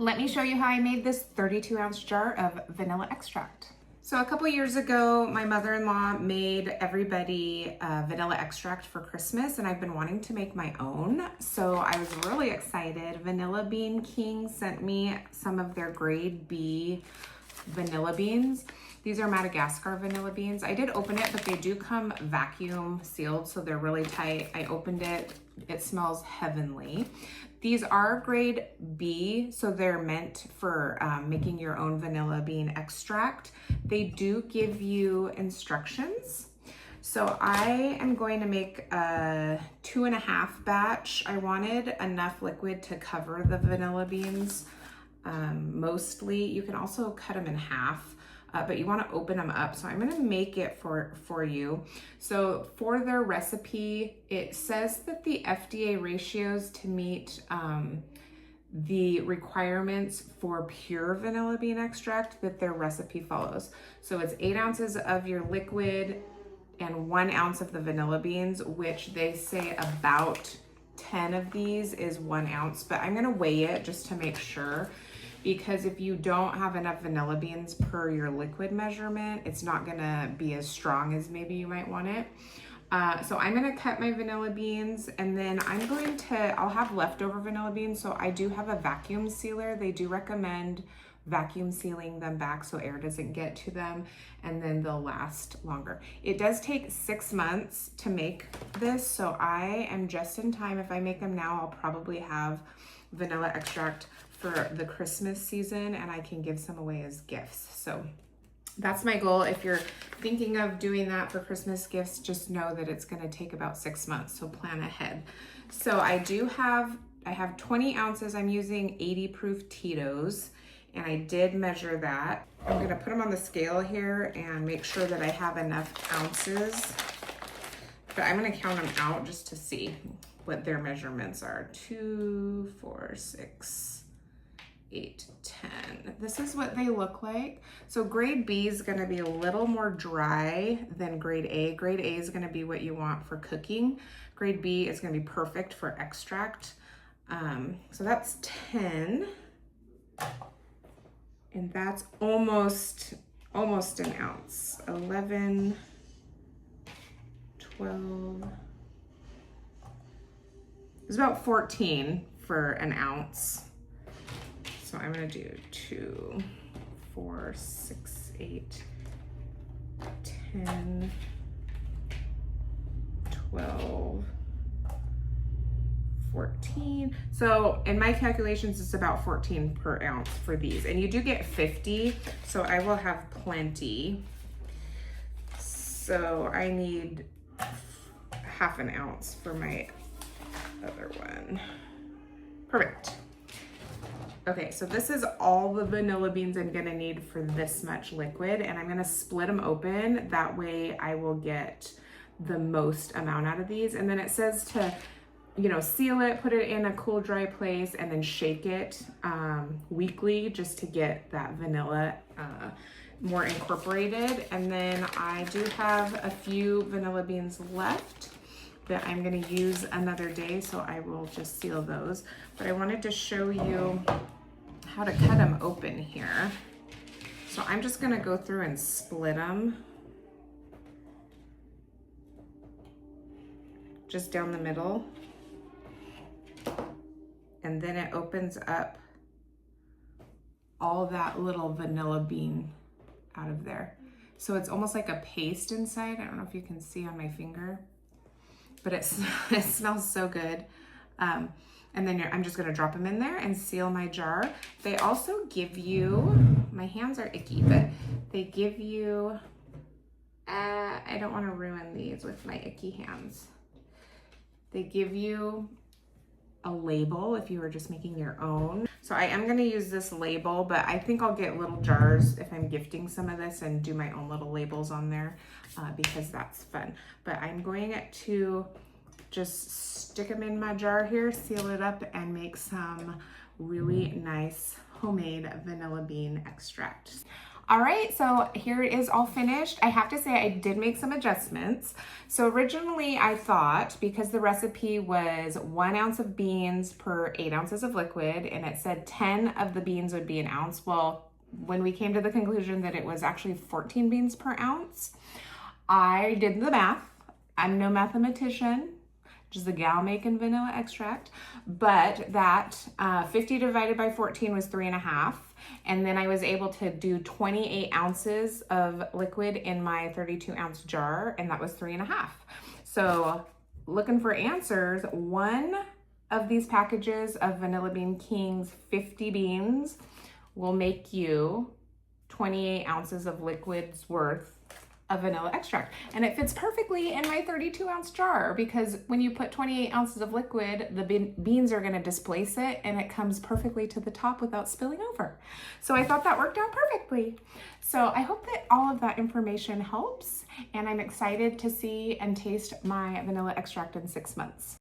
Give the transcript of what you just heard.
Let me show you how I made this 32-ounce jar of vanilla extract. So a couple years ago, my mother-in-law made everybody vanilla extract for Christmas, and I've been wanting to make my own. So I was really excited. Vanilla Bean King sent me some of their grade B vanilla beans. These are Madagascar vanilla beans. I did open it, but they do come vacuum sealed, so they're really tight. I opened it, it smells heavenly. These are grade B, so they're meant for making your own vanilla bean extract. They do give you instructions. So I am going to make a 2.5 batch. I wanted enough liquid to cover the vanilla beans mostly. You can also cut them in half. But you want to open them up. So I'm going to make it for you. So for their recipe, it says that the FDA ratios to meet the requirements for pure vanilla bean extract that their recipe follows. So it's 8 ounces of your liquid and 1 ounce of the vanilla beans, which they say about 10 of these is 1 ounce, but I'm going to weigh it just to make sure. Because if you don't have enough vanilla beans per your liquid measurement, it's not gonna be as strong as maybe you might want it. So I'm gonna cut my vanilla beans, and then I'll have leftover vanilla beans, so I do have a vacuum sealer. They do recommend vacuum sealing them back so air doesn't get to them, and then they'll last longer. It does take 6 months to make this, so I am just in time. If I make them now, I'll probably have vanilla extract for the Christmas season, and I can give some away as gifts. So that's my goal. If you're thinking of doing that for Christmas gifts, just know that it's going to take about 6 months, so plan ahead. So I have 20 ounces. I'm using 80 proof Tito's, and I did measure that. I'm going to put them on the scale here and make sure that I have enough ounces, but I'm going to count them out just to see what their measurements are. 2, 4, 6, 8, 10. This is what they look like. So grade B is going to be a little more dry than grade A. Grade A is going to be what you want for cooking. Grade B is going to be perfect for extract. So that's 10. And that's almost an ounce. 11, 12. It's about 14 for an ounce. So I'm gonna do 2, 4, 6, 8, 10, 12, 14. So in my calculations, it's about 14 per ounce for these. And you do get 50, so I will have plenty. So I need half an ounce for my other one. Perfect. Okay, so this is all the vanilla beans I'm gonna need for this much liquid, and I'm gonna split them open. That way I will get the most amount out of these. And then it says to, seal it, put it in a cool, dry place, and then shake it weekly just to get that vanilla more incorporated. And then I do have a few vanilla beans left that I'm gonna use another day, so I will just seal those. But I wanted to show you how to cut them open here. So I'm just gonna go through and split them just down the middle. And then it opens up all that little vanilla bean out of there. So it's almost like a paste inside. I don't know if you can see on my finger, but it smells so good. And then I'm just gonna drop them in there and seal my jar. They also give you, my hands are icky, but they give you, I don't wanna ruin these with my icky hands. They give you a label if you were just making your own. So I am gonna use this label, but I think I'll get little jars if I'm gifting some of this and do my own little labels on there because that's fun. But I'm going to just stick them in my jar here, seal it up, and make some really nice homemade vanilla bean extract. All right, so here it is all finished. I have to say I did make some adjustments. So originally I thought, because the recipe was 1 ounce of beans per 8 ounces of liquid, and it said 10 of the beans would be an ounce. Well, when we came to the conclusion that it was actually 14 beans per ounce, I did the math. I'm no mathematician, just a gal making vanilla extract, but that 50 divided by 14 was 3.5. And then I was able to do 28 ounces of liquid in my 32-ounce jar, and that was 3.5. So looking for answers, one of these packages of Vanilla Bean King's 50 beans will make you 28 ounces of liquids worth of vanilla extract. And it fits perfectly in my 32-ounce jar, because when you put 28 ounces of liquid, the beans are gonna displace it, and it comes perfectly to the top without spilling over. So I thought that worked out perfectly. So I hope that all of that information helps, and I'm excited to see and taste my vanilla extract in 6 months.